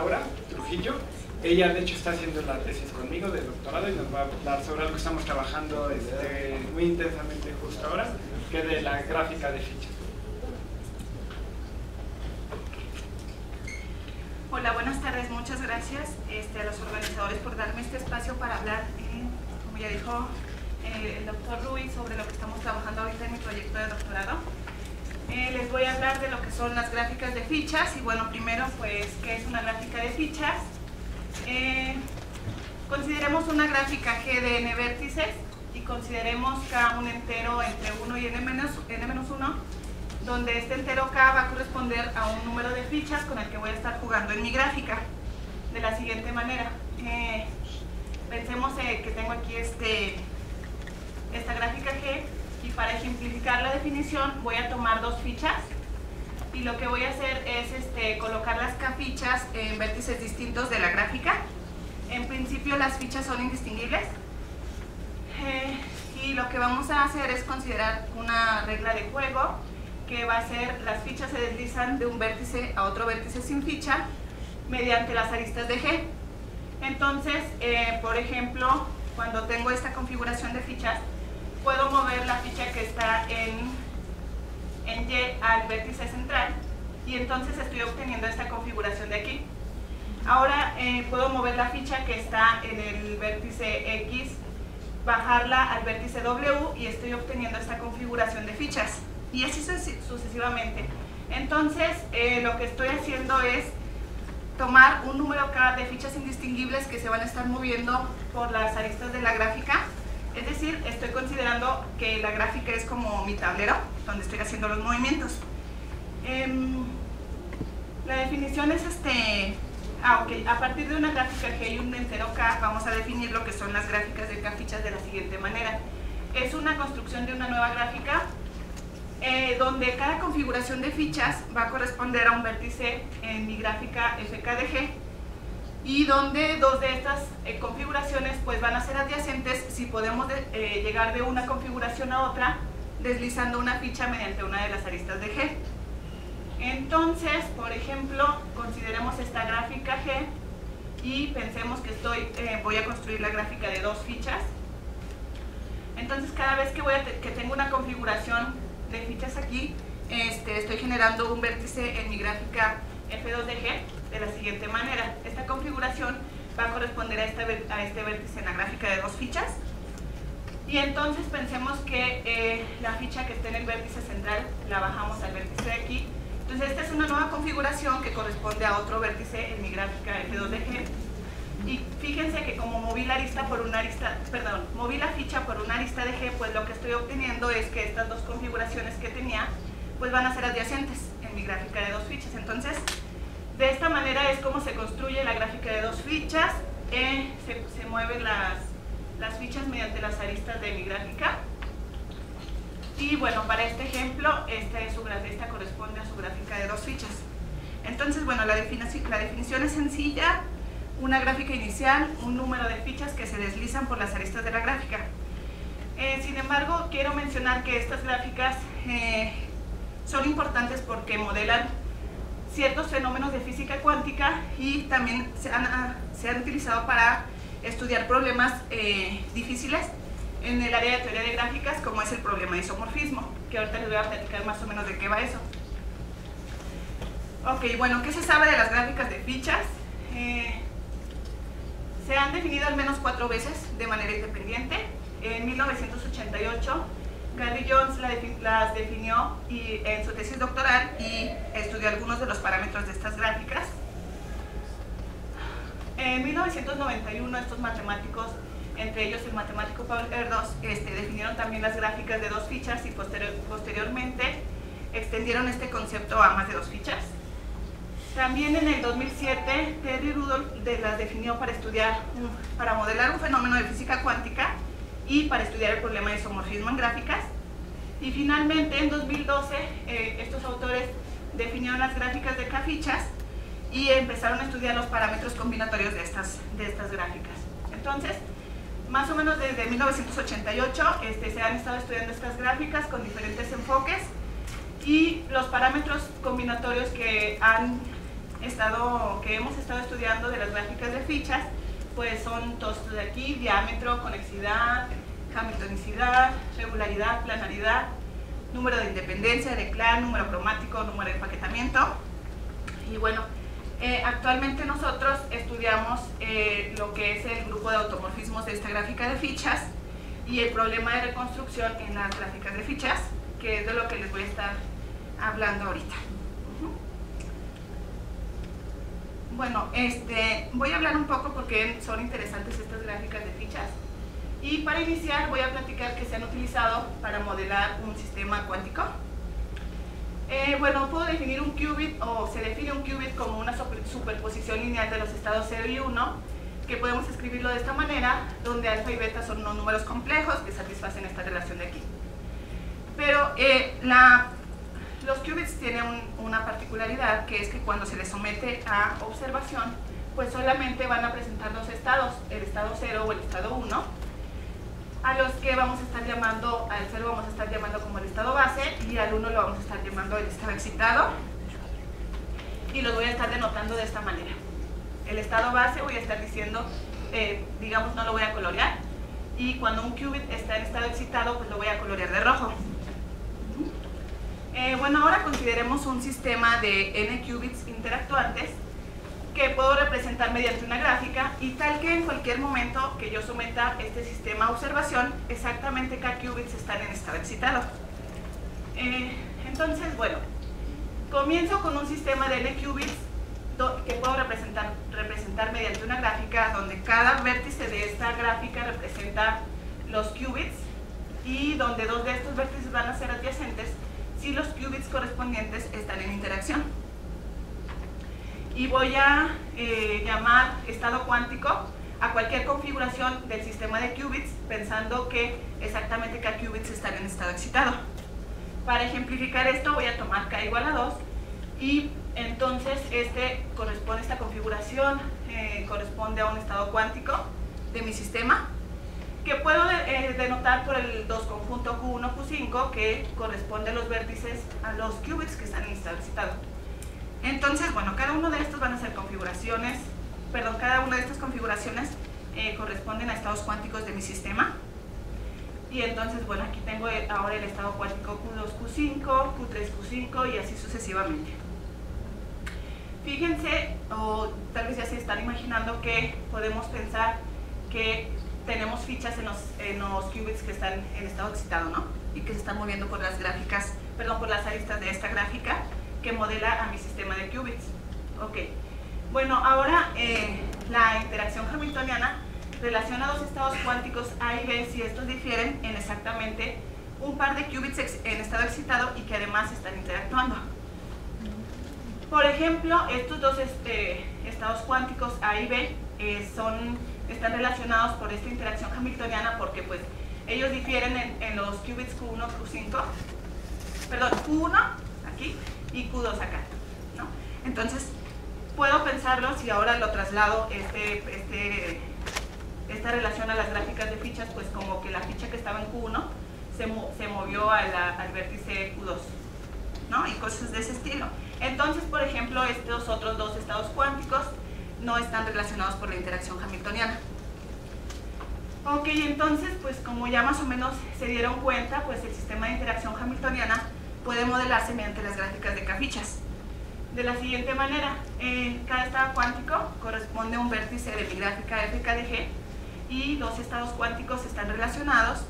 Laura Trujillo. Ella de hecho está haciendo la tesis conmigo de doctorado y nos va a hablar sobre algo que estamos trabajando muy intensamente justo ahora, que es de la gráfica de fichas. Hola, buenas tardes. Muchas gracias a los organizadores por darme este espacio para hablar, como ya dijo el doctor Ruiz, sobre lo que estamos trabajando ahorita en mi proyecto de doctorado. Les voy a hablar de lo que son las gráficas de fichas y bueno, primero pues, ¿qué es una gráfica de fichas? Consideremos una gráfica G de n vértices y consideremos K un entero entre 1 y n-1, donde este entero K va a corresponder a un número de fichas con el que voy a estar jugando en mi gráfica, de la siguiente manera. Pensemos que tengo aquí esta gráfica G y para ejemplificar la definición voy a tomar dos fichas y lo que voy a hacer es colocar las K fichas en vértices distintos de la gráfica. En principio las fichas son indistinguibles y lo que vamos a hacer es considerar una regla de juego que va a ser las fichas se deslizan de un vértice a otro vértice sin ficha mediante las aristas de G. Entonces, por ejemplo, cuando tengo esta configuración de fichas, puedo mover la ficha que está en Y al vértice central y entonces estoy obteniendo esta configuración de aquí. Ahora puedo mover la ficha que está en el vértice X, bajarla al vértice W y estoy obteniendo esta configuración de fichas y así sucesivamente. Entonces lo que estoy haciendo es tomar un número K de fichas indistinguibles que se van a estar moviendo por las aristas de la gráfica. Es decir, estoy considerando que la gráfica es como mi tablero, donde estoy haciendo los movimientos. La definición es a partir de una gráfica G y un entero K, vamos a definir lo que son las gráficas de K fichas de la siguiente manera. Es una construcción de una nueva gráfica donde cada configuración de fichas va a corresponder a un vértice en mi gráfica FK de G y donde dos de estas configuraciones pues van a ser adyacentes si podemos llegar de una configuración a otra deslizando una ficha mediante una de las aristas de G. Entonces, por ejemplo, consideremos esta gráfica G y pensemos que voy a construir la gráfica de dos fichas. Entonces, cada vez que tengo una configuración de fichas aquí, estoy generando un vértice en mi gráfica F2 de G de la siguiente manera. Esta configuración va a corresponder a este vértice en la gráfica de dos fichas. Y entonces pensemos que la ficha que está en el vértice central la bajamos al vértice de aquí. Entonces esta es una nueva configuración que corresponde a otro vértice en mi gráfica F2 de G. Y fíjense que como moví la ficha por una arista de G, pues lo que estoy obteniendo es que estas dos configuraciones que tenía pues van a ser adyacentes en mi gráfica de dos fichas. Entonces, de esta manera es como se construye la gráfica de dos fichas. Se mueven las fichas mediante las aristas de mi gráfica. Y bueno, para este ejemplo, esta corresponde a su gráfica de dos fichas. Entonces, bueno, la definición es sencilla. Una gráfica inicial, un número de fichas que se deslizan por las aristas de la gráfica. Sin embargo, quiero mencionar que estas gráficas son importantes porque modelan ciertos fenómenos de física cuántica y también se han utilizado para estudiar problemas difíciles en el área de teoría de gráficas, como es el problema de isomorfismo, que ahorita les voy a platicar más o menos de qué va eso. Ok, bueno, ¿qué se sabe de las gráficas de fichas? Se han definido al menos 4 veces de manera independiente. En 1988, Gary Jones las definió en su tesis doctoral y estudió algunos de los parámetros de estas gráficas. En 1991, estos matemáticos, entre ellos el matemático Paul Erdos, definieron también las gráficas de dos fichas y posteriormente extendieron este concepto a más de dos fichas. También en el 2007, Terry Rudolph las definió para modelar un fenómeno de física cuántica y para estudiar el problema de isomorfismo en gráficas. Y finalmente, en 2012, estos autores definieron las gráficas de K-fichas y empezaron a estudiar los parámetros combinatorios de estas gráficas. Entonces, más o menos desde 1988 se han estado estudiando estas gráficas con diferentes enfoques y los parámetros combinatorios que han que hemos estado estudiando de las gráficas de fichas, pues son todos estos de aquí: diámetro, conexidad, hamiltonicidad, regularidad, planaridad, número de independencia, de clan, número cromático, número de empaquetamiento. Y bueno, actualmente nosotros estudiamos lo que es el grupo de automorfismos de esta gráfica de fichas y el problema de reconstrucción en las gráficas de fichas, que es de lo que les voy a estar hablando ahorita. Bueno, voy a hablar un poco porque son interesantes estas gráficas de fichas. Y para iniciar voy a platicar que se han utilizado para modelar un sistema cuántico. Bueno, puedo definir un qubit, o se define un qubit como una superposición lineal de los estados 0 y 1, que podemos escribirlo de esta manera, donde alfa y beta son unos números complejos que satisfacen esta relación de aquí. Pero los qubits tienen una particularidad, que es que cuando se les somete a observación, pues solamente van a presentar dos estados, el estado 0 o el estado 1, a los que vamos a estar llamando, al 0 vamos a estar llamando como el estado base, y al 1 lo vamos a estar llamando el estado excitado, y los voy a estar denotando de esta manera. El estado base voy a estar diciendo, digamos, no lo voy a colorear, y cuando un qubit está en estado excitado, pues lo voy a colorear de rojo. Bueno, ahora consideremos un sistema de n qubits interactuantes que puedo representar mediante una gráfica, y tal que en cualquier momento que yo someta este sistema a observación, exactamente k qubits están en estado excitado. Entonces, bueno, comienzo con un sistema de n qubits que puedo representar mediante una gráfica, donde cada vértice de esta gráfica representa los qubits, y donde dos de estos vértices van a ser adyacentes si los qubits correspondientes están en interacción. Y voy a llamar estado cuántico a cualquier configuración del sistema de qubits, pensando que exactamente k qubits están en estado excitado. Para ejemplificar esto voy a tomar k igual a 2, y entonces esta configuración corresponde a un estado cuántico de mi sistema, que puedo denotar por el 2 conjunto Q1, Q5, que corresponde a los vértices, a los qubits que están en estado excitado. Entonces, bueno, cada uno de estos van a ser configuraciones, cada una de estas configuraciones corresponden a estados cuánticos de mi sistema. Y entonces, bueno, aquí tengo ahora el estado cuántico Q2, Q5, Q3, Q5 y así sucesivamente. Fíjense, o tal vez ya se están imaginando, que podemos pensar que tenemos fichas en los qubits que están en estado excitado, ¿no? Y que se están moviendo por las gráficas, por las aristas de esta gráfica que modela a mi sistema de qubits. Ok, bueno, ahora la interacción hamiltoniana relaciona dos estados cuánticos A y B si estos difieren en exactamente un par de qubits en estado excitado y que además están interactuando. Por ejemplo, estos dos estados cuánticos A y B están relacionados por esta interacción hamiltoniana, porque pues ellos difieren en los qubits Q1, Q5, perdón, Q1 aquí y Q2 acá, ¿no? Entonces puedo pensarlo, si ahora lo traslado esta relación a las gráficas de fichas, pues como que la ficha que estaba en Q1 se movió al vértice Q2, ¿no? Y cosas de ese estilo. Entonces, por ejemplo, estos otros dos estados cuánticos no están relacionados por la interacción hamiltoniana. Ok, entonces, pues como ya más o menos se dieron cuenta, pues el sistema de interacción hamiltoniana puede modelarse mediante las gráficas de k-fichas. De la siguiente manera, cada estado cuántico corresponde a un vértice de mi gráfica fk de g, y los estados cuánticos están relacionados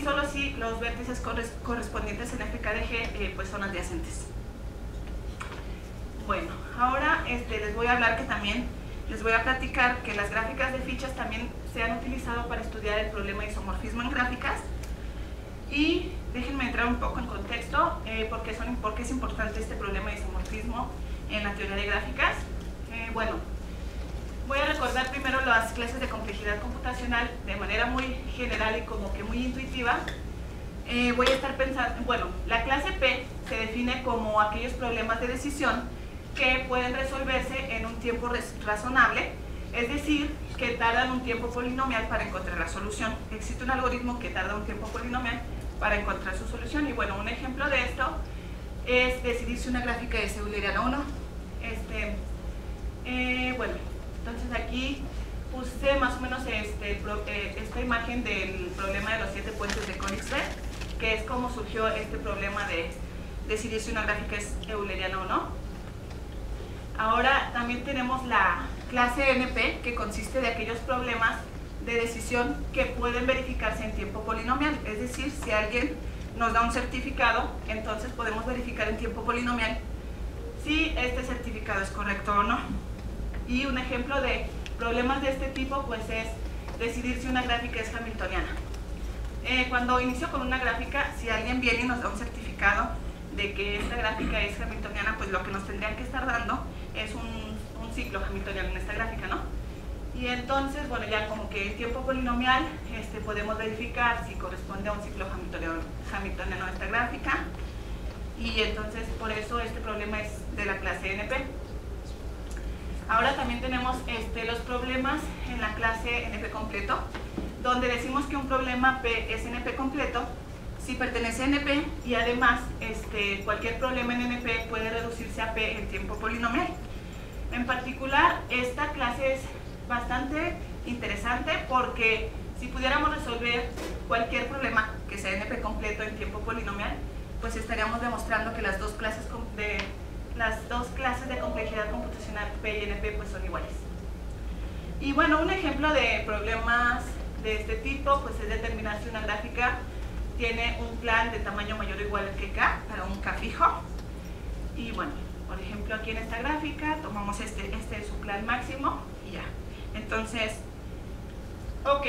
solo si los vértices correspondientes en fk de g pues son adyacentes. Bueno, ahora les voy a hablar les voy a platicar que las gráficas de fichas también se han utilizado para estudiar el problema de isomorfismo en gráficas. Y déjenme entrar un poco en contexto, porque es importante este problema de isomorfismo en la teoría de gráficas. Bueno, voy a recordar primero las clases de complejidad computacional de manera muy general y como que muy intuitiva. Voy a estar pensando, bueno, la clase P se define como aquellos problemas de decisión que pueden resolverse en un tiempo razonable, es decir, que tardan un tiempo polinomial para encontrar la solución. Existe un algoritmo que tarda un tiempo polinomial para encontrar su solución, y bueno, un ejemplo de esto es decidir si una gráfica es euleriana o no. puse más o menos esta imagen del problema de los 7 puentes de Königsberg, que es como surgió este problema de decidir si una gráfica es euleriana o no. Ahora también tenemos la clase NP, que consiste de aquellos problemas de decisión que pueden verificarse en tiempo polinomial. Es decir, si alguien nos da un certificado, entonces podemos verificar en tiempo polinomial si este certificado es correcto o no. Y un ejemplo de problemas de este tipo pues es decidir si una gráfica es hamiltoniana. Cuando inicio con una gráfica, si alguien viene y nos da un certificado de que esta gráfica es hamiltoniana, pues lo que nos tendrían que estar dando es un ciclo hamiltoniano en esta gráfica, ¿no? Y entonces, bueno, ya como que en tiempo polinomial podemos verificar si corresponde a un ciclo hamiltoniano esta gráfica, y entonces por eso este problema es de la clase NP. Ahora también tenemos los problemas en la clase NP completo, donde decimos que un problema P es NP completo si pertenece a NP, y además cualquier problema en NP puede reducirse a P en tiempo polinomial. En particular, esta clase es bastante interesante porque si pudiéramos resolver cualquier problema que sea NP completo en tiempo polinomial, pues estaríamos demostrando que las dos clases de complejidad computacional P y NP pues son iguales. Y bueno, un ejemplo de problemas de este tipo pues es determinar si una gráfica tiene un plan de tamaño mayor o igual que K para un K fijo. Y bueno, por ejemplo, aquí en esta gráfica tomamos este es su plan máximo y ya. Entonces, ok,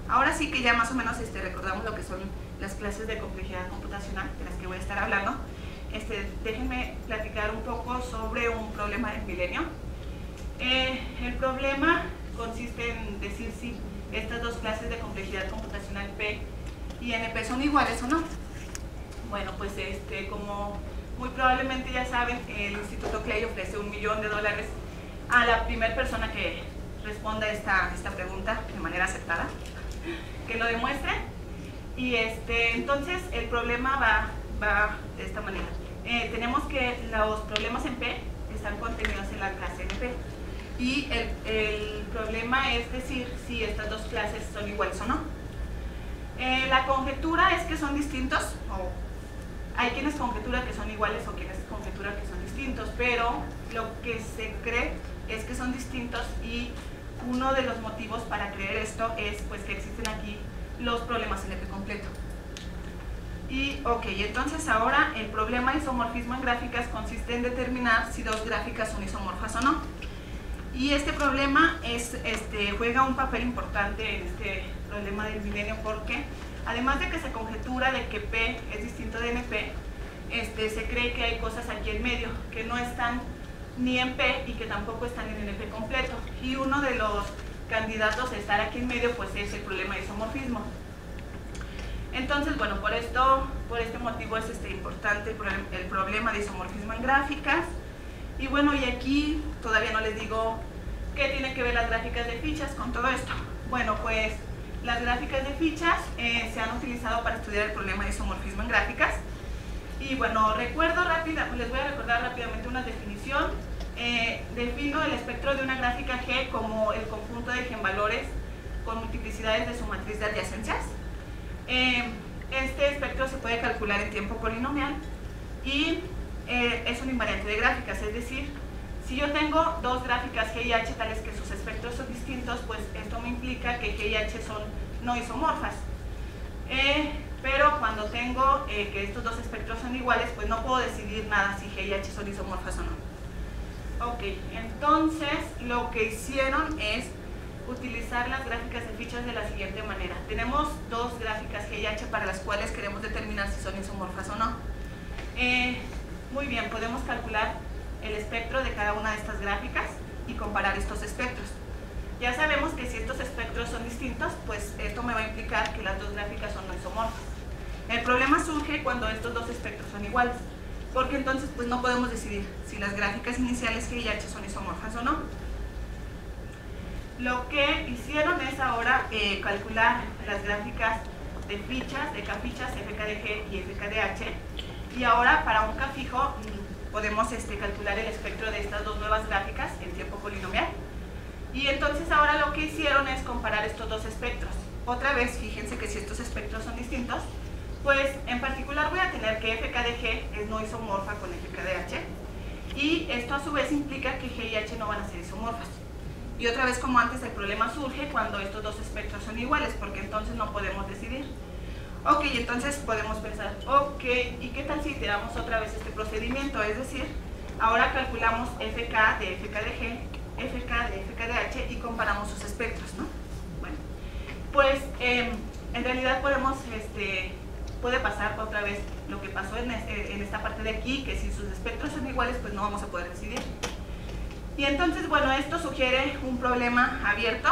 ahora sí que ya más o menos recordamos lo que son las clases de complejidad computacional de las que voy a estar hablando. Déjenme platicar un poco sobre un problema del milenio. El problema consiste en decir si estas dos clases de complejidad computacional P y NP son iguales o no. Bueno, pues como muy probablemente ya saben, el Instituto Clay ofrece $1 millón a la primera persona que responda esta pregunta de manera aceptada, que lo demuestre. Y entonces el problema va de esta manera. Tenemos que los problemas en P están contenidos en la clase NP, y el problema es decir si estas dos clases son iguales o no. La conjetura es que son distintos, o hay quienes conjeturan que son iguales o quienes conjeturan que son distintos, pero lo que se cree es que son distintos, y uno de los motivos para creer esto es pues que existen aquí los problemas NP completo. Y ok, entonces ahora el problema de isomorfismo en gráficas consiste en determinar si dos gráficas son isomorfas o no. Y este problema juega un papel importante en este problema del milenio, porque además de que se conjetura de que P es distinto de NP, se cree que hay cosas aquí en medio que no están ni en P y que tampoco están en NP completo. Y uno de los candidatos a estar aquí en medio pues es el problema de isomorfismo. Entonces, bueno, por este motivo es importante el problema de isomorfismo en gráficas. Y bueno, y aquí todavía no les digo qué tienen que ver las gráficas de fichas con todo esto. Bueno, pues las gráficas de fichas se han utilizado para estudiar el problema de isomorfismo en gráficas. Y bueno, les voy a recordar rápidamente una definición. Defino el espectro de una gráfica G como el conjunto de eigenvalores con multiplicidades de su matriz de adyacencias. Este espectro se puede calcular en tiempo polinomial y es un invariante de gráficas, es decir, si yo tengo dos gráficas G y H tales que sus espectros son distintos, pues esto me implica que G y H son no isomorfas. Pero cuando tengo que estos dos espectros son iguales, pues no puedo decidir nada si G y H son isomorfas o no. Ok, entonces lo que hicieron es utilizar las gráficas de fichas de la siguiente manera. Tenemos dos gráficas G y H para las cuales queremos determinar si son isomorfas o no. Muy bien, podemos calcular el espectro de cada una de estas gráficas y comparar estos espectros. Ya sabemos que si estos espectros son distintos, pues esto me va a implicar que las dos gráficas son no isomorfas. El problema surge cuando estos dos espectros son iguales, porque entonces pues no podemos decidir si las gráficas iniciales G y H son isomorfas o no. Lo que hicieron es ahora calcular las gráficas de fichas, de K fichas, FK de G y FK de H, y ahora para un K fijo podemos calcular el espectro de estas dos nuevas gráficas en tiempo polinomial. Y entonces ahora lo que hicieron es comparar estos dos espectros. Otra vez, fíjense que si estos espectros son distintos, pues en particular voy a tener que FK de G es no isomorfa con FK de H, y esto a su vez implica que G y H no van a ser isomorfas. Y otra vez, como antes, el problema surge cuando estos dos espectros son iguales, porque entonces no podemos decidir. Ok, entonces podemos pensar, ok, ¿y qué tal si iteramos otra vez este procedimiento? Es decir, ahora calculamos FK de FK de G, FK de FK de H y comparamos sus espectros, ¿no? Bueno, pues en realidad puede pasar otra vez lo que pasó en esta parte de aquí, que si sus espectros son iguales, pues no vamos a poder decidir. Y entonces, bueno, esto sugiere un problema abierto.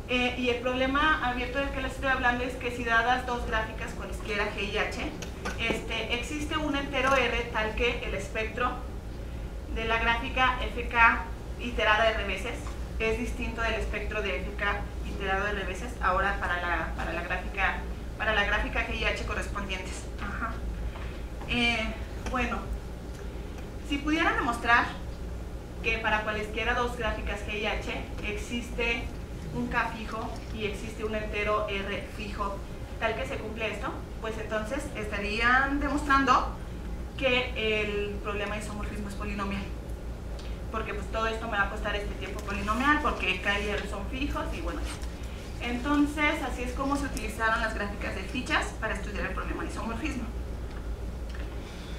Y el problema abierto del que les estoy hablando es que si dadas dos gráficas cualesquiera G y H, existe un entero R tal que el espectro de la gráfica FK iterada R veces es distinto del espectro de FK iterado R veces ahora para la gráfica G y H correspondientes. Ajá. Bueno, si pudieran demostrar que para cualesquiera dos gráficas G y H existe un K fijo y existe un entero R fijo tal que se cumple esto, pues entonces estarían demostrando que el problema de isomorfismo es polinomial, porque pues todo esto me va a costar este tiempo polinomial porque K y R son fijos y bueno, entonces así es como se utilizaron las gráficas de fichas para estudiar el problema de isomorfismo.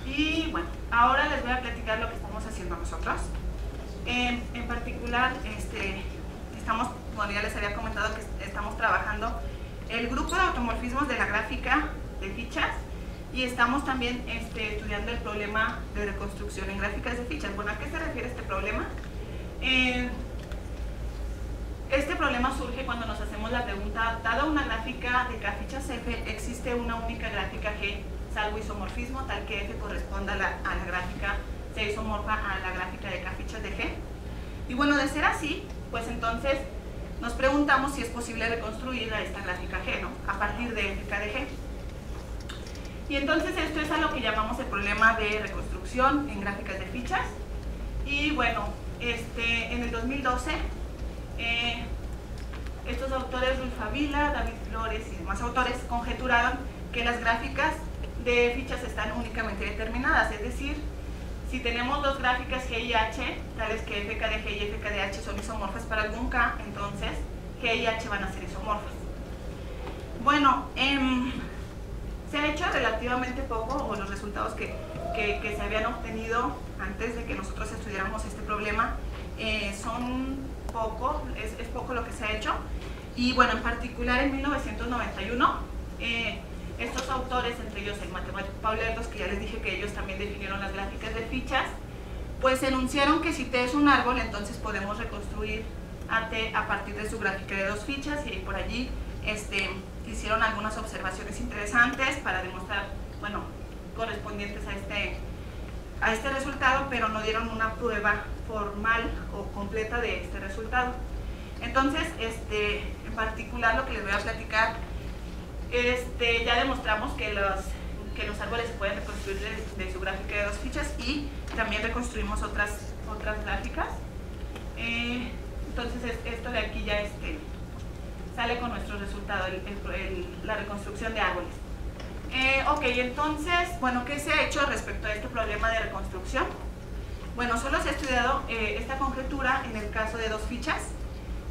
Y bueno, ahora les voy a platicar lo que estamos haciendo nosotros. En particular, bueno, ya les había comentado que estamos trabajando el grupo de automorfismos de la gráfica de fichas y estamos también estudiando el problema de reconstrucción en gráficas de fichas. Bueno, ¿a qué se refiere este problema? Este problema surge cuando nos hacemos la pregunta, dada una gráfica de K fichas F, ¿existe una única gráfica G salvo isomorfismo tal que F corresponda a la gráfica, sea isomorfa a la gráfica de K fichas de G? Y bueno, de ser así, pues entonces nos preguntamos si es posible reconstruir a esta gráfica G, ¿no? A partir de FK de G. Y entonces esto es a lo que llamamos el problema de reconstrucción en gráficas de fichas. Y bueno, en el 2012, estos autores, Ruiz Favila, David Flores y demás autores, conjeturaron que las gráficas de fichas están únicamente determinadas, es decir, si tenemos dos gráficas G y H, tales que FK de G y FK de H son isomorfas para algún K, entonces G y H van a ser isomorfas. Bueno, se ha hecho relativamente poco, o los resultados que se habían obtenido antes de que nosotros estudiáramos este problema son poco, es poco lo que se ha hecho. Y bueno, en particular en 1991, estos autores, entre ellos el matemático Paul Erdos, que ya les dije que ellos también definieron las gráficas de fichas, pues enunciaron que si T es un árbol, entonces podemos reconstruir a T a partir de su gráfica de dos fichas, y por allí hicieron algunas observaciones interesantes para demostrar, bueno, correspondientes a este resultado, pero no dieron una prueba formal o completa de este resultado. Entonces, en particular lo que les voy a platicar, ya demostramos que los árboles se pueden reconstruir de su gráfica de dos fichas y también reconstruimos otras gráficas. Entonces esto de aquí ya sale con nuestro resultado, la reconstrucción de árboles. Ok, entonces, bueno, ¿qué se ha hecho respecto a este problema de reconstrucción? Bueno, solo se ha estudiado esta conjetura en el caso de dos fichas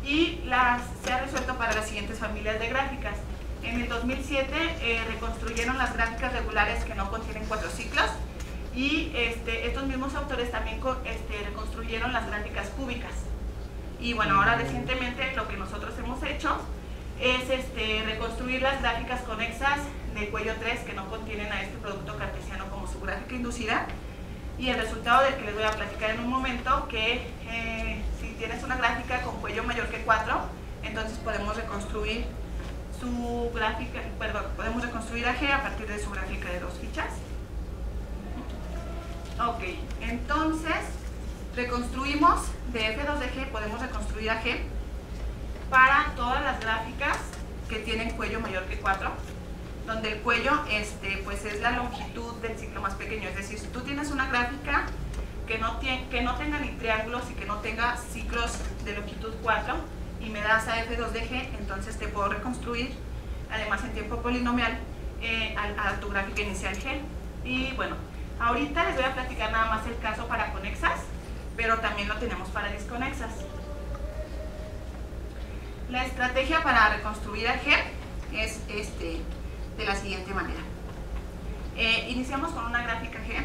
y se ha resuelto para las siguientes familias de gráficas. En el 2007 reconstruyeron las gráficas regulares que no contienen 4 ciclos y estos mismos autores también reconstruyeron las gráficas cúbicas. Y bueno, ahora recientemente lo que nosotros hemos hecho es reconstruir las gráficas conexas de cuello 3 que no contienen a este producto cartesiano como su gráfica inducida, y el resultado del que les voy a platicar en un momento, que si tienes una gráfica con cuello mayor que 4, entonces podemos reconstruir su gráfica, podemos reconstruir a G a partir de su gráfica de dos fichas. Ok, entonces reconstruimos de F2 de G, podemos reconstruir a G para todas las gráficas que tienen cuello mayor que 4, donde el cuello pues es la longitud del ciclo más pequeño. Es decir, si tú tienes una gráfica que no tenga ni triángulos y que no tenga ciclos de longitud 4, y me das a f2 de g, entonces te puedo reconstruir, además en tiempo polinomial, a tu gráfica inicial g. Y bueno, ahorita les voy a platicar nada más el caso para conexas, pero también lo tenemos para disconexas. La estrategia para reconstruir a G es de la siguiente manera. Iniciamos con una gráfica G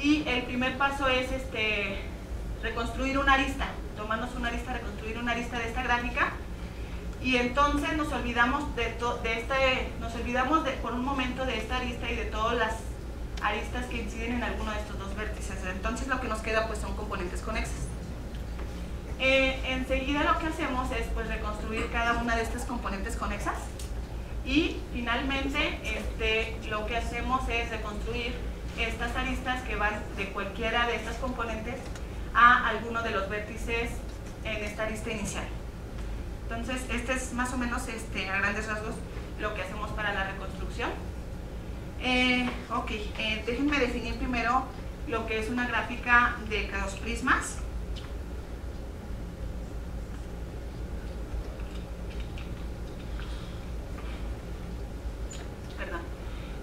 y el primer paso es reconstruir una arista. Tomarnos una arista, reconstruir una arista de esta gráfica, y entonces nos olvidamos por un momento de esta arista y de todas las aristas que inciden en alguno de estos dos vértices. Entonces lo que nos queda pues son componentes conexas. Enseguida lo que hacemos es pues reconstruir cada una de estas componentes conexas, y finalmente lo que hacemos es reconstruir estas aristas que van de cualquiera de estas componentes a alguno de los vértices en esta arista inicial. Entonces este es más o menos a grandes rasgos lo que hacemos para la reconstrucción. Déjenme definir primero lo que es una gráfica de K2 prismas.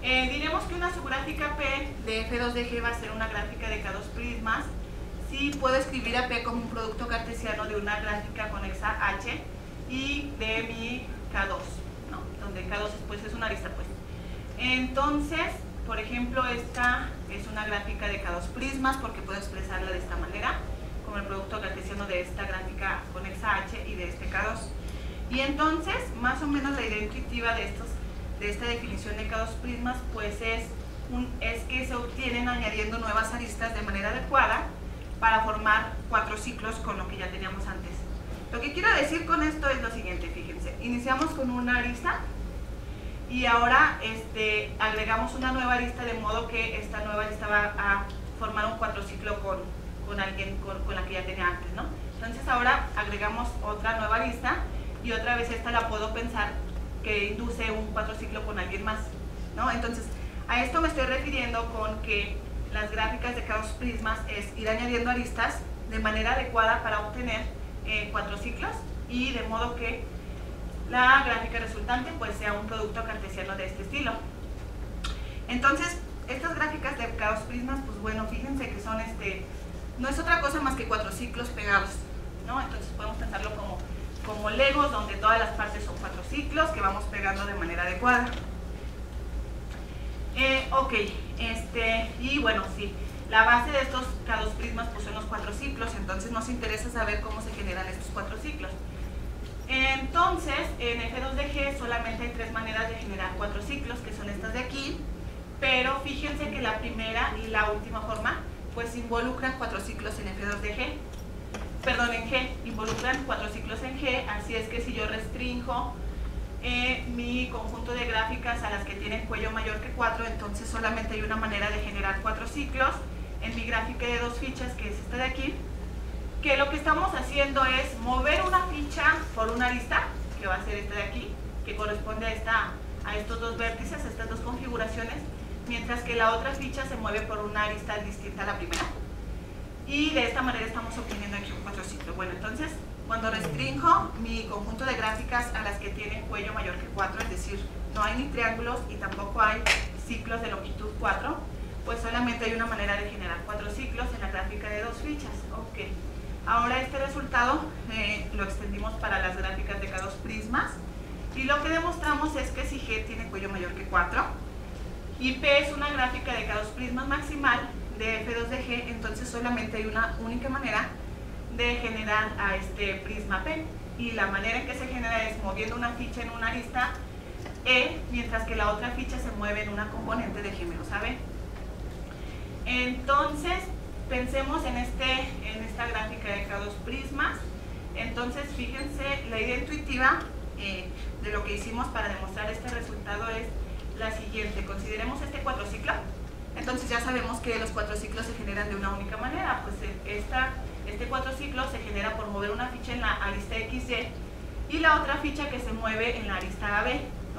Diremos que una subgráfica P de F2 de G va a ser una gráfica de K2 prismas si puedo escribir a P como un producto cartesiano de una gráfica conexa H y de mi K2, ¿no? Donde K2 pues, es una arista. Pues. Entonces, por ejemplo, esta es una gráfica de K2 prismas porque puedo expresarla de esta manera, como el producto cartesiano de esta gráfica conexa H y de este K2. Y entonces, más o menos la idea intuitiva de esta definición de K2 prismas pues es que se obtienen añadiendo nuevas aristas de manera adecuada para formar 4 ciclos con lo que ya teníamos antes. Lo que quiero decir con esto es lo siguiente, fíjense, iniciamos con una arista y ahora agregamos una nueva arista, de modo que esta nueva arista va a formar un 4 ciclo con la que ya tenía antes, ¿no? Entonces ahora agregamos otra nueva arista y otra vez esta la puedo pensar que induce un 4 ciclo con alguien más, ¿no? Entonces, a esto me estoy refiriendo con que las gráficas de K2 prismas es ir añadiendo aristas de manera adecuada para obtener 4 ciclos, y de modo que la gráfica resultante pues sea un producto cartesiano de este estilo. Entonces, estas gráficas de K2 prismas, pues bueno, fíjense que son no es otra cosa más que 4 ciclos pegados, ¿no? Entonces podemos pensarlo como Legos, donde todas las partes son 4 ciclos que vamos pegando de manera adecuada. Y bueno, sí, la base de estos K2 prismas pues son los 4 ciclos, entonces nos interesa saber cómo se generan estos 4 ciclos. Entonces, en F2 de G solamente hay 3 maneras de generar 4 ciclos, que son estas de aquí, pero fíjense que la primera y la última forma pues involucran 4 ciclos en F2 de G. Perdón, en G, involucran 4 ciclos en G, así es que si yo restrinjo mi conjunto de gráficas a las que tienen cuello mayor que 4, entonces solamente hay una manera de generar 4 ciclos en mi gráfica de 2 fichas, que es esta de aquí, que lo que estamos haciendo es mover una ficha por una arista, que va a ser esta de aquí, que corresponde a estos dos vértices, a estas dos configuraciones, mientras que la otra ficha se mueve por una arista distinta a la primera. Y de esta manera estamos obteniendo aquí un 4 ciclo. Bueno, entonces, cuando restrinjo mi conjunto de gráficas a las que tienen cuello mayor que 4, es decir, no hay ni triángulos y tampoco hay ciclos de longitud 4, pues solamente hay una manera de generar 4 ciclos en la gráfica de 2 fichas. Ok. Ahora este resultado lo extendimos para las gráficas de K2 prismas, y lo que demostramos es que si G tiene cuello mayor que 4 y P es una gráfica de K2 prismas maximal de F2 de G, entonces solamente hay una única manera de generar a este prisma P, y la manera en que se genera es moviendo una ficha en una arista E, mientras que la otra ficha se mueve en una componente de G menos AB. Entonces, pensemos en esta gráfica de K2 prismas. Entonces, fíjense, la idea intuitiva de lo que hicimos para demostrar este resultado es la siguiente. Consideremos este 4 ciclo. Entonces ya sabemos que los 4 ciclos se generan de una única manera. Pues este 4 ciclos se genera por mover una ficha en la arista XY y la otra ficha que se mueve en la arista AB.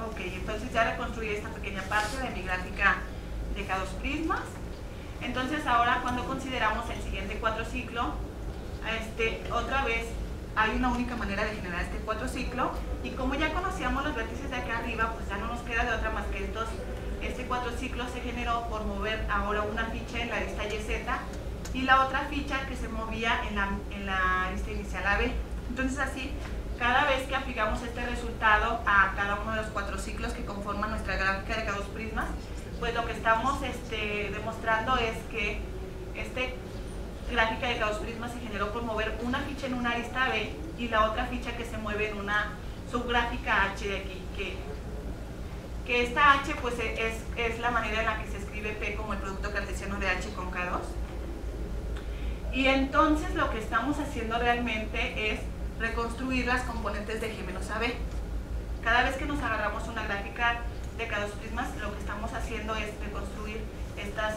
Ok, entonces ya reconstruí esta pequeña parte de mi gráfica de K2 prismas. Entonces ahora, cuando consideramos el siguiente 4 ciclo, otra vez hay una única manera de generar este cuatrociclo, y como ya conocíamos los vértices de acá arriba, pues ya no nos queda de otra más que este cuatrociclo se generó por mover ahora una ficha en la arista YZ y la otra ficha que se movía en la arista inicial AB. Entonces así, cada vez que aplicamos este resultado a cada uno de los cuatrociclos que conforman nuestra gráfica de K2 prismas, pues lo que estamos demostrando es que gráfica de K2 prismas se generó por mover una ficha en una arista B y la otra ficha que se mueve en una subgráfica H de aquí, que esta H pues es la manera en la que se escribe P como el producto cartesiano de H con K2. Y entonces lo que estamos haciendo realmente es reconstruir las componentes de G menos AB. Cada vez que nos agarramos una gráfica de K2 prismas, lo que estamos haciendo es reconstruir estas.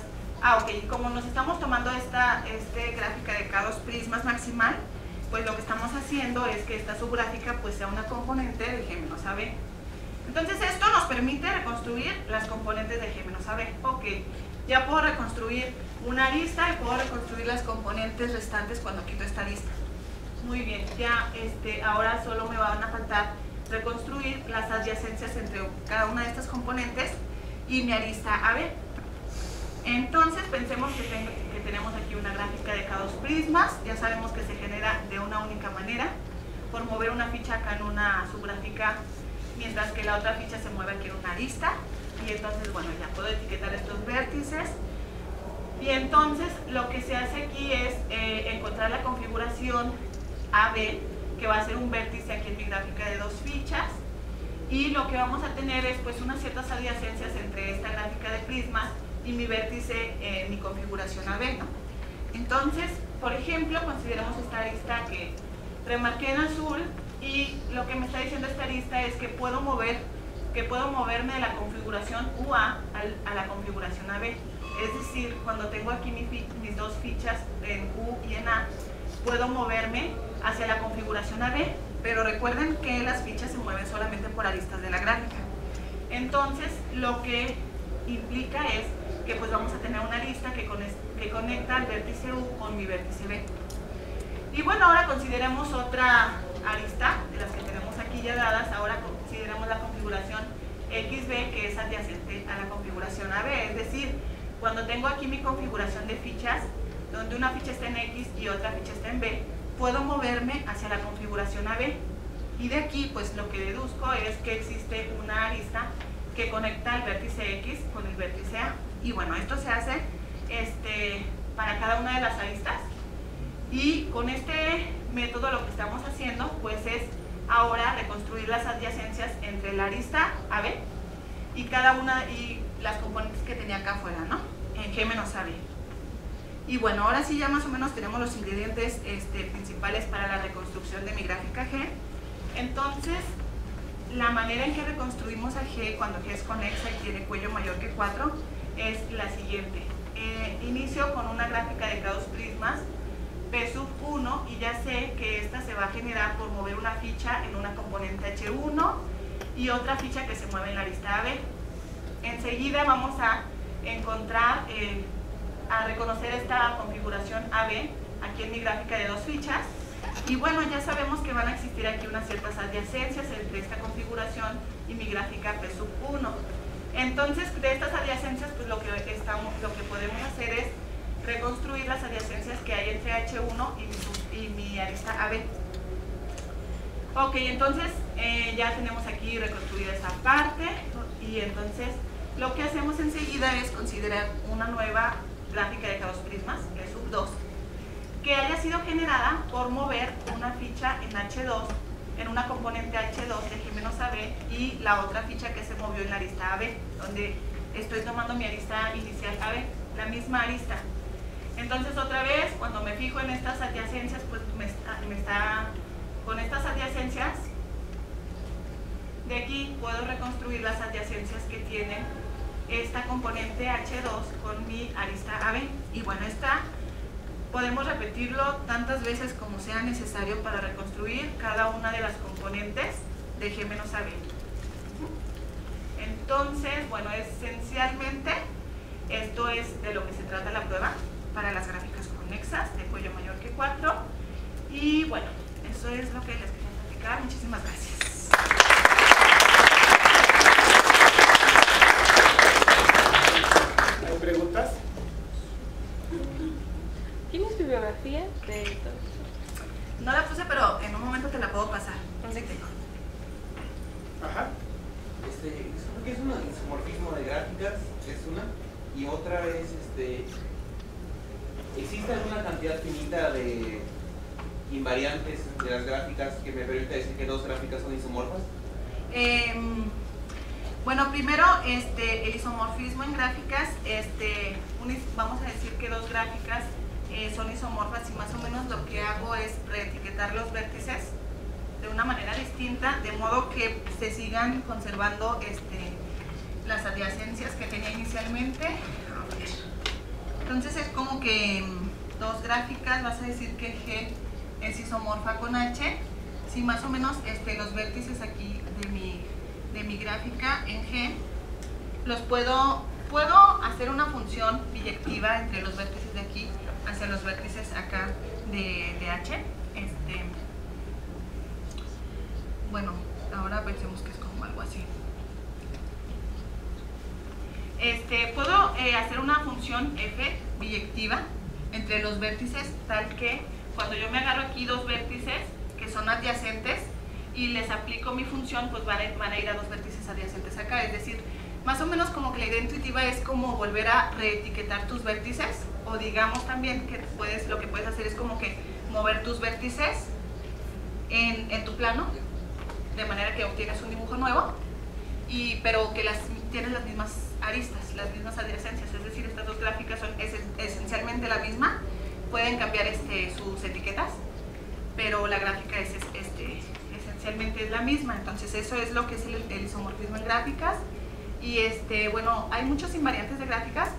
Ok, como nos estamos tomando esta gráfica de K2 prismas maximal, pues lo que estamos haciendo es que esta subgráfica pues sea una componente de G menos AB. Entonces esto nos permite reconstruir las componentes de G menos AB. Ok, ya puedo reconstruir una arista y puedo reconstruir las componentes restantes cuando quito esta arista. Muy bien, ya ahora solo me van a faltar reconstruir las adyacencias entre cada una de estas componentes y mi arista AB. Entonces pensemos que tenemos aquí una gráfica de K2 prismas, ya sabemos que se genera de una única manera, por mover una ficha acá en una subgráfica, mientras que la otra ficha se mueve aquí en una arista, y entonces bueno, ya puedo etiquetar estos vértices, y entonces lo que se hace aquí es encontrar la configuración AB, que va a ser un vértice aquí en mi gráfica de dos fichas, y lo que vamos a tener es pues unas ciertas adyacencias entre esta gráfica de prismas y mi vértice en mi configuración AB, ¿no? Entonces, por ejemplo, consideremos esta arista que remarqué en azul, y lo que me está diciendo esta arista es que puedo moverme de la configuración UA a la configuración AB. Es decir, cuando tengo aquí mis dos fichas en U y en A, puedo moverme hacia la configuración AB, pero recuerden que las fichas se mueven solamente por aristas de la gráfica. Entonces, lo que implica es que pues vamos a tener una arista que conecta el vértice U con mi vértice B. Y bueno, ahora consideremos otra arista de las que tenemos aquí ya dadas. Ahora consideremos la configuración XB, que es adyacente a la configuración AB. Es decir, cuando tengo aquí mi configuración de fichas, donde una ficha está en X y otra ficha está en B, puedo moverme hacia la configuración AB. Y de aquí, pues lo que deduzco es que existe una arista que conecta el vértice X con el vértice A. Y bueno, esto se hace para cada una de las aristas. Y con este método lo que estamos haciendo pues es ahora reconstruir las adyacencias entre la arista AB y cada una y las componentes que tenía acá afuera, ¿no? En G menos AB. Y bueno, ahora sí ya más o menos tenemos los ingredientes principales para la reconstrucción de mi gráfica G. Entonces, la manera en que reconstruimos a G cuando G es conexa y tiene cuello mayor que 4 es la siguiente. Inicio con una gráfica de K2 prismas P sub 1 y ya sé que esta se va a generar por mover una ficha en una componente H1 y otra ficha que se mueve en la arista AB. Enseguida vamos a encontrar, a reconocer esta configuración AB aquí en mi gráfica de dos fichas. Y bueno, ya sabemos que van a existir aquí unas ciertas adyacencias entre esta configuración y mi gráfica P sub 1. Entonces, de estas adyacencias, pues lo que podemos hacer es reconstruir las adyacencias que hay entre H1 y mi arista AB. Ok, entonces ya tenemos aquí reconstruida esa parte, y entonces lo que hacemos enseguida es considerar una nueva gráfica de K2 prismas, que es sub 2, que haya sido generada por mover una ficha en H2, en una componente H2 de G menos AB, y la otra ficha que se movió en la arista AB, donde estoy tomando mi arista inicial AB, la misma arista. Entonces otra vez, cuando me fijo en estas adyacencias, pues con estas adyacencias de aquí puedo reconstruir las adyacencias que tiene esta componente H2 con mi arista AB. Y bueno, esta podemos repetirlo tantas veces como sea necesario para reconstruir cada una de las componentes de G menos AB. Entonces, bueno, esencialmente esto es de lo que se trata la prueba para las gráficas conexas de cuello mayor que 4. Y bueno, es eso es lo que les quería platicar. Muchísimas gracias. ¿Hay preguntas? ¿Tienes bibliografía de todo esto? No la puse, pero en un momento te la puedo pasar. Sí tengo. Ajá. Creo que es un isomorfismo de gráficas, es una, y otra es, ¿existe alguna cantidad finita de invariantes de las gráficas que me permite decir que dos gráficas son isomorfas? Bueno, primero, el isomorfismo en gráficas, vamos a decir que dos gráficas son isomorfas y más o menos lo que hago es reetiquetar los vértices de una manera distinta, de modo que se sigan conservando las adyacencias que tenía inicialmente. A ver. Entonces es como que dos gráficas, vas a decir que G es isomorfa con H, si más o menos los vértices aquí de mi gráfica en G, los puedo hacer una función biyectiva entre los vértices de aquí hacia los vértices acá de H. Bueno, ahora pensemos que es como algo así. Puedo hacer una función f biyectiva entre los vértices, tal que cuando yo me agarro aquí dos vértices que son adyacentes y les aplico mi función, pues van a ir a dos vértices adyacentes acá. Es decir, más o menos como que la idea intuitiva es como volver a reetiquetar tus vértices, o digamos también que lo que puedes hacer es como que mover tus vértices en tu plano, de manera que obtienes un dibujo nuevo, pero que tienes las mismas aristas, las mismas adyacencias. Es decir, estas dos gráficas son esencialmente la misma, pueden cambiar sus etiquetas, pero la gráfica esencialmente es la misma. Entonces eso es lo que es el isomorfismo en gráficas. Y bueno, hay muchos invariantes de gráficas,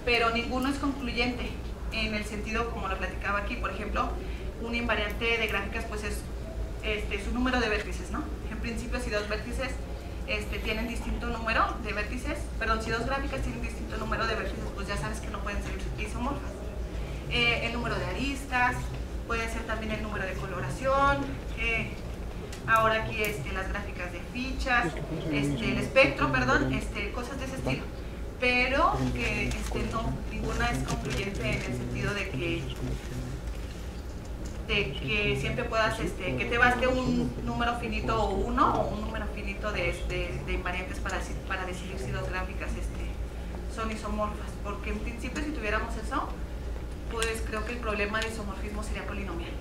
pero ninguno es concluyente en el sentido como lo platicaba aquí. Por ejemplo, un invariante de gráficas pues es su número de vértices, ¿no? En principio, si dos vértices tienen distinto número de vértices, perdón, si dos gráficas tienen distinto número de vértices, pues ya sabes que no pueden ser isomorfas. El número de aristas, puede ser también el número de coloración, ahora aquí las gráficas de fichas, el espectro, perdón, cosas de ese estilo. Pero que no, ninguna es concluyente en el sentido de que siempre puedas, que te baste un número finito o uno, o un número finito de invariantes para decidir si dos gráficas son isomorfas. Porque en principio, si tuviéramos eso, pues creo que el problema de isomorfismo sería polinomial.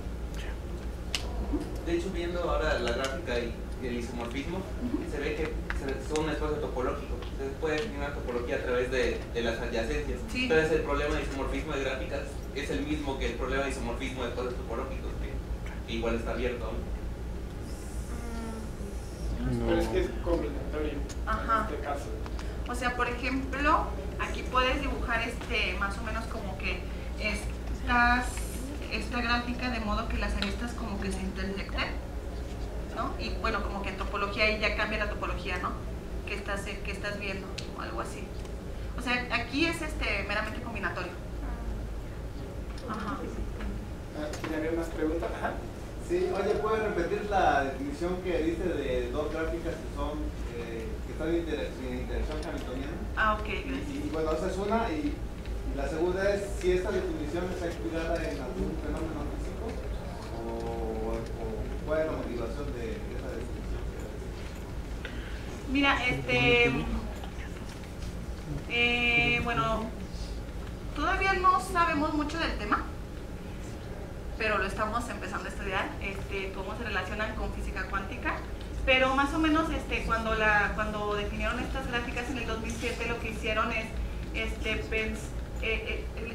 De hecho, viendo ahora la gráfica y el isomorfismo, se ve que son un espacio topológico. Se puede definir una topología a través de las adyacencias. Sí. Entonces el problema de isomorfismo de gráficas es el mismo que el problema de isomorfismo de espacios topológicos, que igual está abierto aún. Pero es que es combinatorio en este caso. O sea, por ejemplo, aquí puedes dibujar más o menos como que esta gráfica de modo que las aristas como que se intersecten, ¿no? Y bueno, como que en topología ahí ya cambia la topología, ¿no? Que estás viendo, o algo así. O sea, aquí es meramente combinatorio. Ajá. ¿Tiene unas preguntas? Ajá. Sí, oye, ¿puedes repetir la definición que dice de dos gráficas que están en interacción hamiltoniana? Ok, gracias. Y bueno, esa es una, y la segunda es si esta definición está inspirada en algún fenómeno físico o cuál es la motivación de esa definición. Mira, bueno, todavía no sabemos mucho del tema, pero lo estamos empezando a estudiar, cómo se relacionan con física cuántica. Pero más o menos cuando definieron estas gráficas en el 2007, lo que hicieron es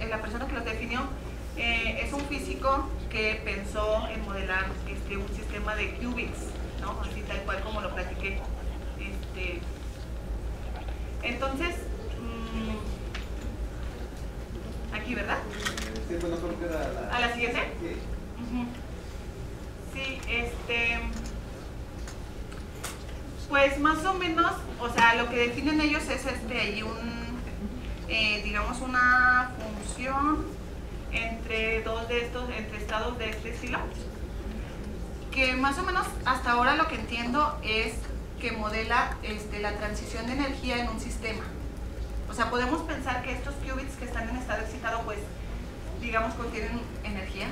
la persona que los definió es un físico que pensó en modelar un sistema de qubits, ¿no? Así tal cual como lo platiqué. Entonces, aquí, ¿verdad? Sí, pues no creo que era ¿A la siguiente? Sí. Sí, pues más o menos, o sea, lo que definen ellos es ahí digamos una función entre dos de estos, entre estados de este estilo, que más o menos hasta ahora lo que entiendo es que modela la transición de energía en un sistema. O sea, podemos pensar que estos qubits que están en estado excitado, pues, digamos, contienen energía,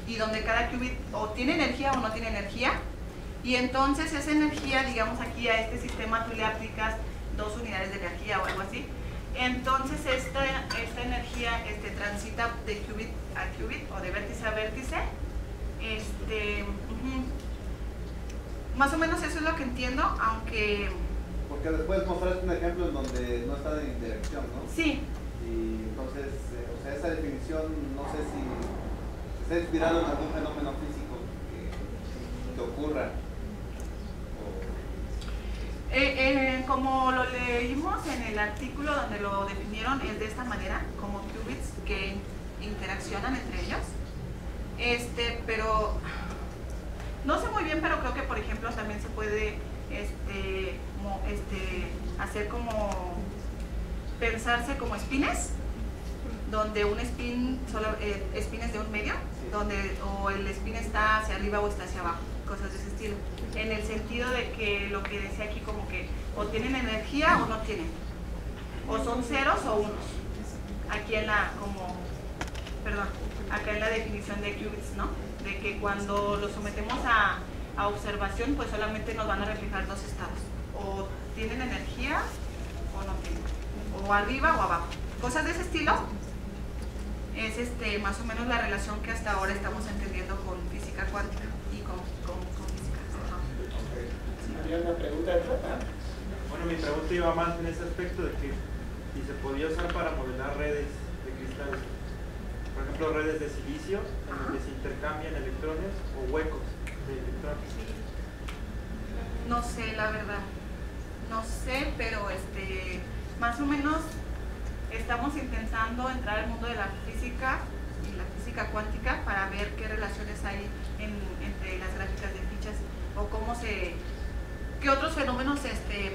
y donde cada qubit o tiene energía o no tiene energía, y entonces esa energía, digamos, aquí a este sistema tú le aplicas 2 unidades de energía o algo así. Entonces esta energía transita de qubit a qubit o de vértice a vértice. Más o menos eso es lo que entiendo, aunque... Porque después mostraste un ejemplo en donde no está de interacción, ¿no? Sí. Y entonces, o sea, esa definición no sé si está inspirado en algún fenómeno físico que ocurra. Como lo leímos en el artículo donde lo definieron, es de esta manera, como qubits que interaccionan entre ellos. Pero no sé muy bien, pero creo que por ejemplo también se puede hacer como pensarse como espines, donde un spin solo es de un medio, donde o el spin está hacia arriba o está hacia abajo, cosas de ese estilo, en el sentido de que lo que decía aquí, como que o tienen energía o no tienen, o son ceros o unos, aquí en la acá en la definición de qubits, ¿no? De que cuando lo sometemos a observación, pues solamente nos van a reflejar 2 estados, o tienen energía o no tienen, o arriba o abajo, cosas de ese estilo. Es más o menos la relación que hasta ahora estamos entendiendo con física cuántica y con física. ¿Había una pregunta de trata? Bueno, mi pregunta iba más en ese aspecto de que si se podía usar para modelar redes de cristales, por ejemplo redes de silicio en donde se intercambian electrones o huecos de electrones. No sé, la verdad, no sé, pero más o menos estamos intentando entrar al mundo de la física y la física cuántica para ver qué relaciones hay entre las gráficas de fichas o qué otros fenómenos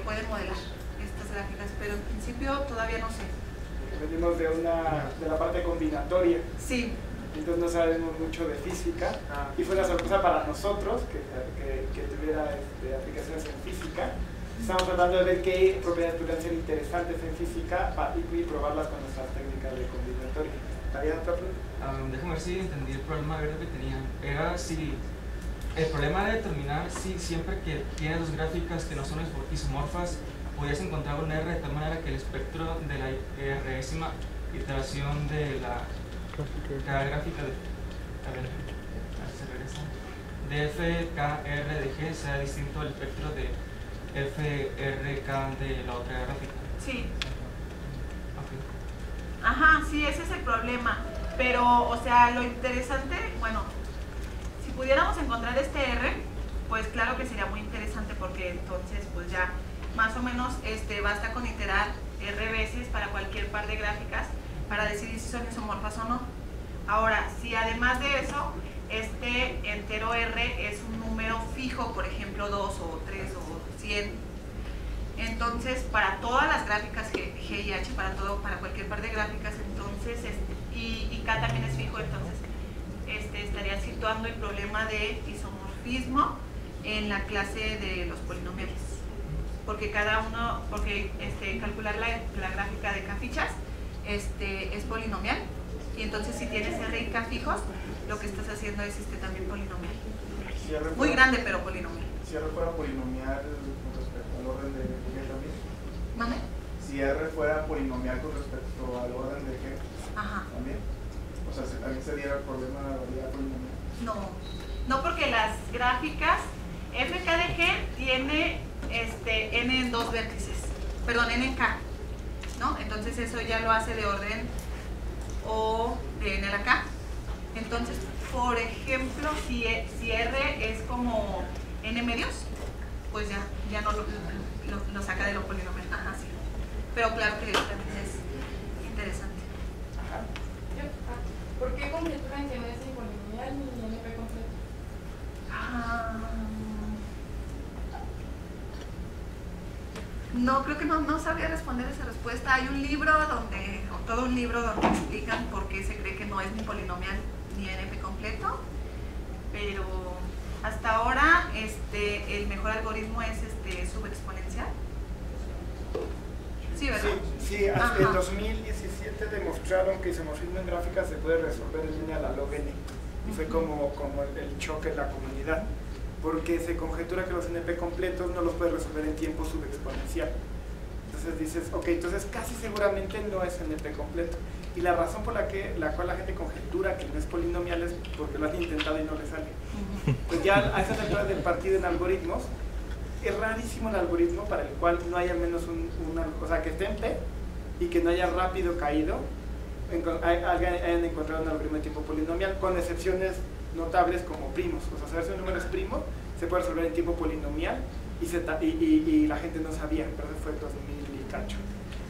pueden modelar estas gráficas, pero en principio todavía no sé. Venimos de la parte combinatoria. Sí. Entonces no sabemos mucho de física y fue una sorpresa para nosotros que tuviera aplicaciones en física. Estamos tratando de ver qué propiedades podrían ser interesantes en física y probarlas con nuestras técnicas de combinatoria. ¿Había otra pregunta? Déjame ver si entendí el problema verde que tenía. Era si el problema de determinar si siempre que tienes 2 gráficas que no son isomorfas, podías encontrar un R de tal manera que el espectro de la R-ésima iteración de cada gráfica de FKR de G sea distinto al espectro de FRK de la otra gráfica. Sí. Okay. Ajá, sí, ese es el problema. Pero, o sea, lo interesante, bueno, si pudiéramos encontrar este R, pues claro que sería muy interesante porque entonces pues ya más o menos basta con iterar R veces para cualquier par de gráficas para decidir si son isomorfas o no. Ahora, si además de eso, este entero R es un número fijo, por ejemplo 2 o 3 o 100, entonces para todas las gráficas G y H, para cualquier par de gráficas, entonces, y K también es fijo, entonces estaría situando el problema de isomorfismo en la clase de los polinomiales. Porque calcular la gráfica de K fichas es polinomial, y entonces si tienes R y K fijos, lo que estás haciendo es también polinomial. Muy grande, pero polinomial. Si R fuera polinomial con respecto al orden de G también. ¿Mande? Si R fuera polinomial con respecto al orden de G. Ajá. También. O sea, también sería el problema de la variedad polinomial. No, porque las gráficas FK de G tiene n en 2 vértices, perdón, n en K, ¿no? Entonces eso ya lo hace de orden O de n a la K. Entonces, por ejemplo, si R es como n medios, pues ya no lo saca de lo polinomial. Ajá, sí. Pero claro que también es interesante. Ajá. ¿Por qué completura en que no es ni polinomial ni NP completo? No, creo que no sabría responder esa respuesta. Hay un libro todo un libro donde explican por qué se cree que no es ni polinomial ni NP completo, pero hasta ahora el mejor algoritmo es subexponencial. Sí, ¿verdad? Sí, en 2017 demostraron que isomorfismo en gráficas se puede resolver en línea a la log n. Y fue como el choque en la comunidad, porque se conjetura que los NP completos no los puede resolver en tiempo subexponencial. Entonces dices, ok, entonces casi seguramente no es NP completo. Y la razón por la cual la gente conjetura que no es polinomial es porque lo han intentado y no le sale. Pues ya a esas alturas del partido en algoritmos, es rarísimo el algoritmo para el cual no haya al menos o sea, que esté en P y que no haya rápido caído, hayan encontrado un algoritmo de tipo polinomial, con excepciones notables como primos. O sea, saber si un número es primo se puede resolver en tipo polinomial y la gente no sabía, pero eso fue en 2000 y cacho.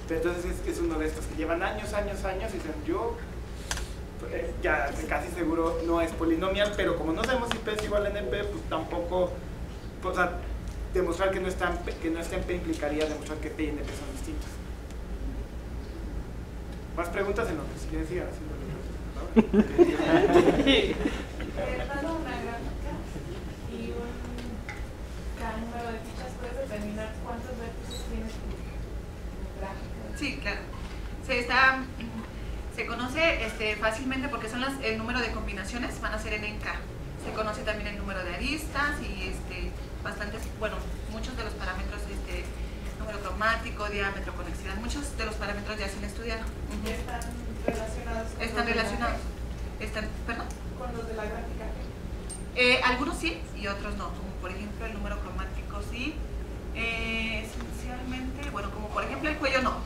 Pero entonces es uno de estos que llevan años y dicen, yo ya casi seguro no es polinomial, pero como no sabemos si P es igual a NP, pues tampoco, o sea, demostrar que no está en P implicaría demostrar que P y NP son distintos. Más preguntas en lo que si quieren sigan haciendo. Dando una gráfica y un número de fichas, puedes determinar cuántos vértices tienes tu gráfica. Sí, claro. Se conoce fácilmente porque son el número de combinaciones, van a ser n en k. Se conoce también el número de aristas y bastantes, bueno, muchos de los parámetros, número cromático, diámetro, conexidad, muchos de los parámetros ya se han estudiado. ¿Están relacionados? Están relacionados. ¿Perdón? Con los de la gráfica. Algunos sí y otros no, como por ejemplo el número cromático sí. Esencialmente, bueno, como por ejemplo el cuello no,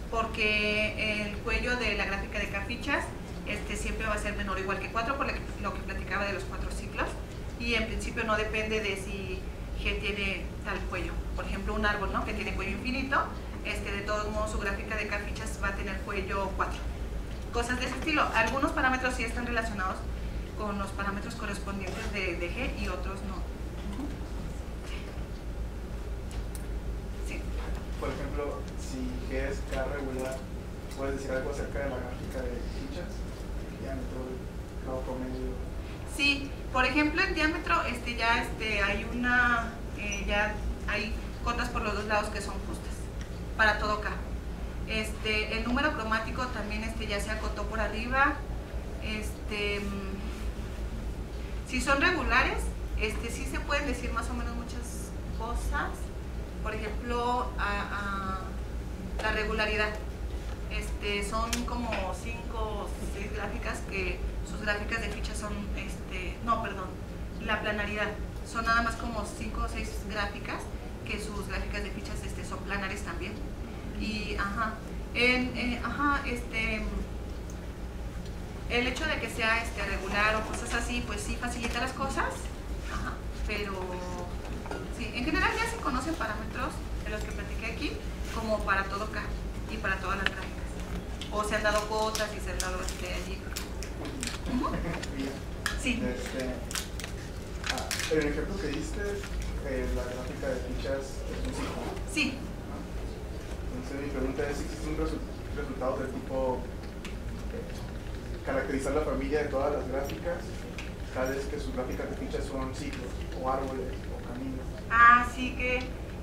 porque el cuello de la gráfica de K-fichas siempre va a ser menor o igual que 4, por lo que platicaba de los 4 ciclos, y en principio no depende de si G tiene tal cuello. Por ejemplo, un árbol, ¿no?, que tiene cuello infinito, de todos modos su gráfica de K-fichas va a tener cuello 4. Cosas de ese estilo. Algunos parámetros sí están relacionados con los parámetros correspondientes de G y otros no. Sí. Por ejemplo, si G es K regular, ¿puedes decir algo acerca de la gráfica de fichas? Diámetro, grado promedio. Sí, por ejemplo en diámetro ya hay ya hay cotas por los dos lados que son justas para todo K. El número cromático también ya se acotó por arriba. Si son regulares, sí se pueden decir más o menos muchas cosas. Por ejemplo, la regularidad. Son como 5 o 6 gráficas que sus gráficas de fichas son, la planaridad. Son nada más como 5 o 6 gráficas que sus gráficas de fichas son planares también. Y, el hecho de que sea regular o cosas así, pues sí facilita las cosas, pero sí, en general ya se conocen parámetros de los que platiqué aquí como para todo K y para todas las gráficas. O se han dado cuotas y se han dado allí. Sí. El ejemplo que diste, la gráfica de fichas es un ciclo. Sí. Entonces mi pregunta es si existe un resultado del tipo caracterizar la familia de todas las gráficas, cada vez que sus gráficas de fichas son ciclos, o árboles, o caminos. Sí, que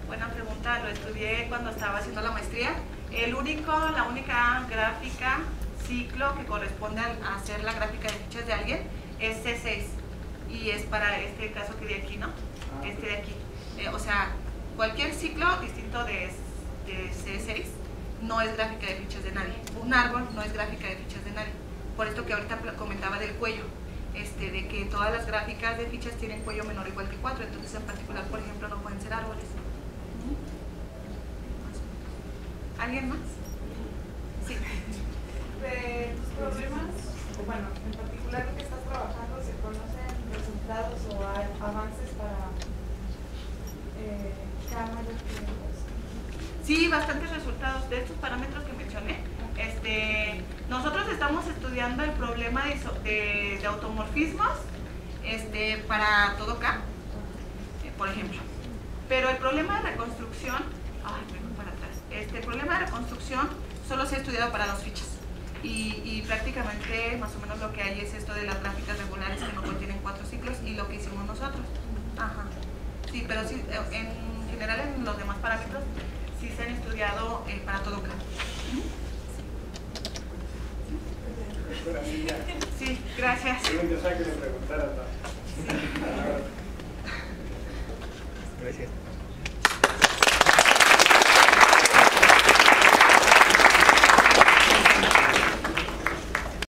buena pregunta, lo estudié cuando estaba haciendo la maestría. La única gráfica ciclo que corresponde a hacer la gráfica de fichas de alguien es C6, y es para este caso que de aquí, ¿no? De aquí. O sea, cualquier ciclo distinto de C6 no es gráfica de fichas de nadie. Un árbol no es gráfica de fichas de nadie. Por esto que ahorita comentaba del cuello, de que todas las gráficas de fichas tienen cuello menor o igual que 4, entonces en particular, por ejemplo, no pueden ser árboles. ¿Alguien más? Sí. De tus problemas, bueno, en particular lo que estás trabajando, ¿se conocen resultados o avances para cámaras? Sí, bastantes resultados de estos parámetros que mencioné. Nosotros estamos estudiando el problema de automorfismos para todo K, por ejemplo. Pero el problema de reconstrucción, el problema de reconstrucción solo se ha estudiado para 2 fichas. Y prácticamente más o menos lo que hay es esto de las gráficas regulares que no contienen 4 ciclos y lo que hicimos nosotros. Sí, pero sí, en general en los demás parámetros sí se han estudiado para todo campo. Sí, gracias. Sí, yo sabía que le preguntara. Gracias.